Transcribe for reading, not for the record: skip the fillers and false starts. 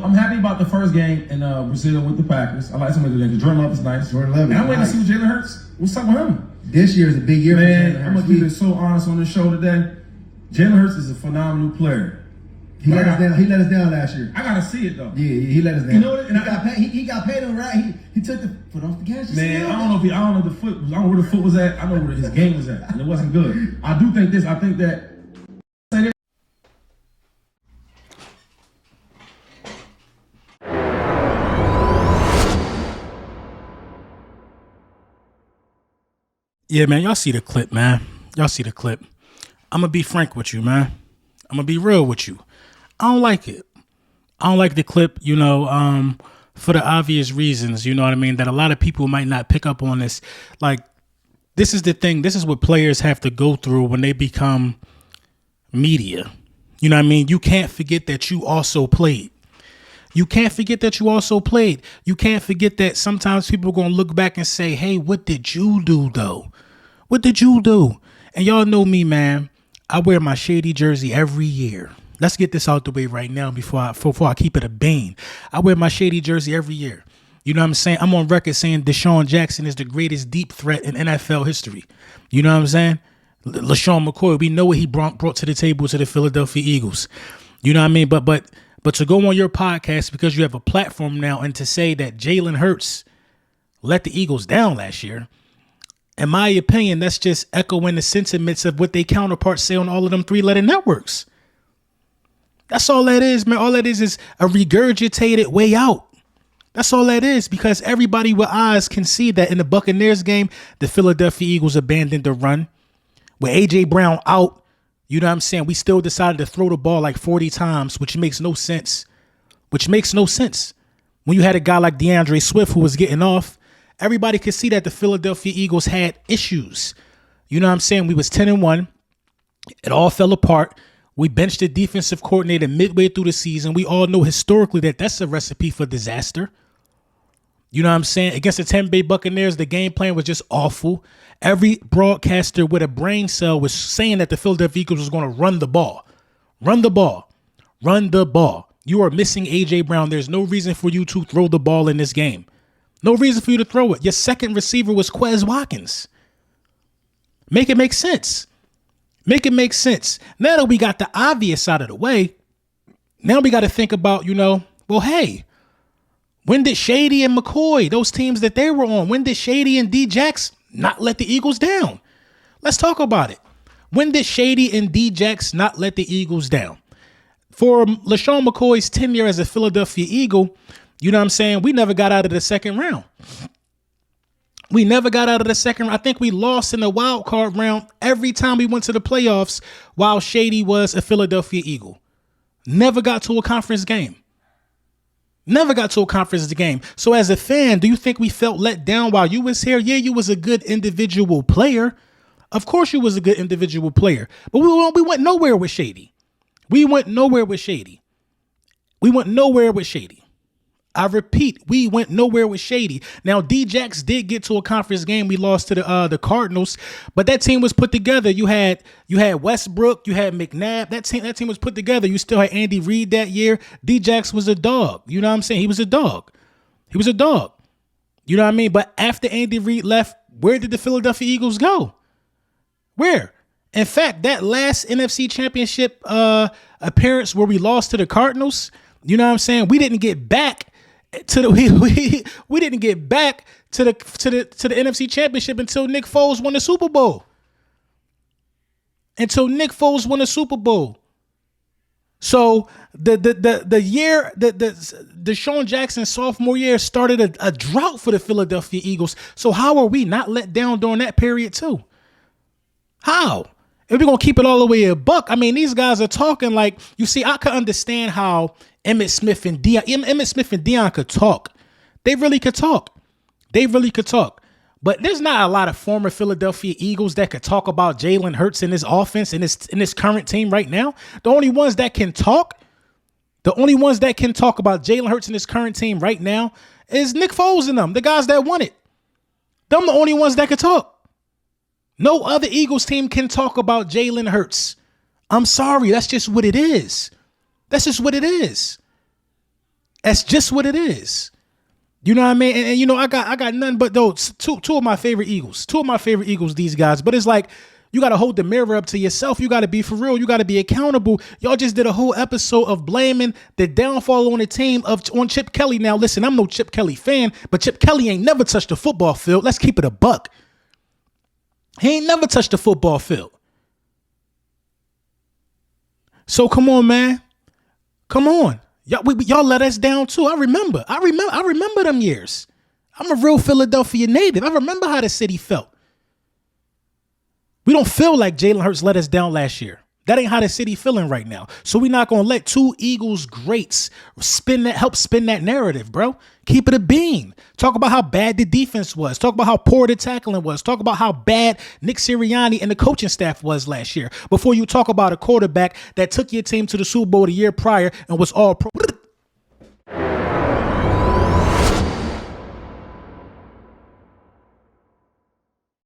I'm happy about the first game in Brazil with the Packers. I like some of the games. Jordan Love is nice. Jordan Love is and I'm waiting nice. to see what Jalen Hurts. What's up with him? This year is a big year for Man, Jalen I'm Hurts. gonna keep it so honest on this show today. Jalen Hurts is a phenomenal player. He let us down. He let us down last year. I gotta see it though. Yeah, he let us down. You know what? And he got paid on right. He took the foot off the gas. Man, I don't know the foot. I don't know where the foot was at. I know where his game was at, and it wasn't good. I do think this. I think that. Yeah, man, y'all see the clip, man. Y'all see the clip. I'm going to be frank with you, man. I'm going to be real with you. I don't like it. I don't like the clip, for the obvious reasons, you know what I mean, that a lot of people might not pick up on this. Like, this is the thing. This is what players have to go through when they become media. You know what I mean? You can't forget that you also played. You can't forget that you also played. You can't forget that sometimes people are going to look back and say, hey, what did you do, though? What did you do? And y'all know me, man. I wear my Shady jersey every year. Let's get this out the way right now before I keep it a bean. I wear my Shady jersey every year. You know what I'm saying? I'm on record saying Deshaun Jackson is the greatest deep threat in NFL history. You know what I'm saying? LaShawn McCoy, we know what he brought to the table to the Philadelphia Eagles. You know what I mean? But to go on your podcast because you have a platform now and to say that Jalen Hurts let the Eagles down last year, in my opinion, that's just echoing the sentiments of what they counterparts say on all of them three-letter networks. That's all that is, man. All that is a regurgitated way out. That's all that is, because everybody with eyes can see that in the Buccaneers game, the Philadelphia Eagles abandoned the run. With A.J. Brown out, you know what I'm saying, we still decided to throw the ball like 40 times, which makes no sense. When you had a guy like DeAndre Swift who was getting off, everybody could see that the Philadelphia Eagles had issues. You know what I'm saying? We was 10-1. It all fell apart. We benched the defensive coordinator midway through the season. We all know historically that that's a recipe for disaster. You know what I'm saying? Against the Tampa Bay Buccaneers, the game plan was just awful. Every broadcaster with a brain cell was saying that the Philadelphia Eagles was going to run the ball. Run the ball. Run the ball. You are missing A.J. Brown. There's no reason for you to throw the ball in this game. No reason for you to throw it. Your second receiver was Quez Watkins. Make it make sense. Make it make sense. Now that we got the obvious out of the way, now we got to think about, well, hey, when did Shady and McCoy, those teams that they were on, when did Shady and DJax not let the Eagles down? Let's talk about it. When did Shady and DJax not let the Eagles down? For LaShawn McCoy's tenure as a Philadelphia Eagle, you know what I'm saying, we never got out of the second round. I think we lost in the wild card round every time we went to the playoffs while Shady was a Philadelphia Eagle. Never got to a conference game. So as a fan, do you think we felt let down while you was here? Yeah, you was a good individual player. Of course you was a good individual player. But we went nowhere with Shady. I repeat, we went nowhere with Shady. Now, DJax did get to a conference game. We lost to the Cardinals, but that team was put together. You had Westbrook, you had McNabb. That team was put together. You still had Andy Reid that year. DJax was a dog. You know what I'm saying? He was a dog. You know what I mean? But after Andy Reid left, where did the Philadelphia Eagles go? Where? In fact, that last NFC Championship appearance where we lost to the Cardinals, you know what I'm saying? We didn't get back to the NFC Championship until Nick Foles won the Super Bowl. So the year the Deshaun Jackson sophomore year started a drought for the Philadelphia Eagles. So how are we not let down during that period too? How? If we're gonna keep it all the way a buck, I mean, these guys are talking like, you see, I could understand how Emmitt Smith and Deion could talk. They really could talk. But there's not a lot of former Philadelphia Eagles that could talk about Jalen Hurts in this offense in this current team right now. The only ones that can talk about Jalen Hurts in this current team right now is Nick Foles and them, the guys that won it. Them the only ones that could talk. No other Eagles team can talk about Jalen Hurts. I'm sorry, that's just what it is. That's just what it is. You know what I mean? And you know, I got nothing but those two of my favorite Eagles. Two of my favorite Eagles, these guys. But it's like, you got to hold the mirror up to yourself. You got to be for real. You got to be accountable. Y'all just did a whole episode of blaming the downfall on the team on Chip Kelly. Now, listen, I'm no Chip Kelly fan, but Chip Kelly ain't never touched the football field. Let's keep it a buck. He ain't never touched the football field. So come on, man. Come on. Y'all let us down too. I remember them years. I'm a real Philadelphia native. I remember how the city felt. We don't feel like Jalen Hurts let us down last year. That ain't how the city feeling right now. So we're not going to let two Eagles greats help spin that narrative, bro. Keep it a bean. Talk about how bad the defense was. Talk about how poor the tackling was. Talk about how bad Nick Sirianni and the coaching staff was last year. Before you talk about a quarterback that took your team to the Super Bowl the year prior and was all pro.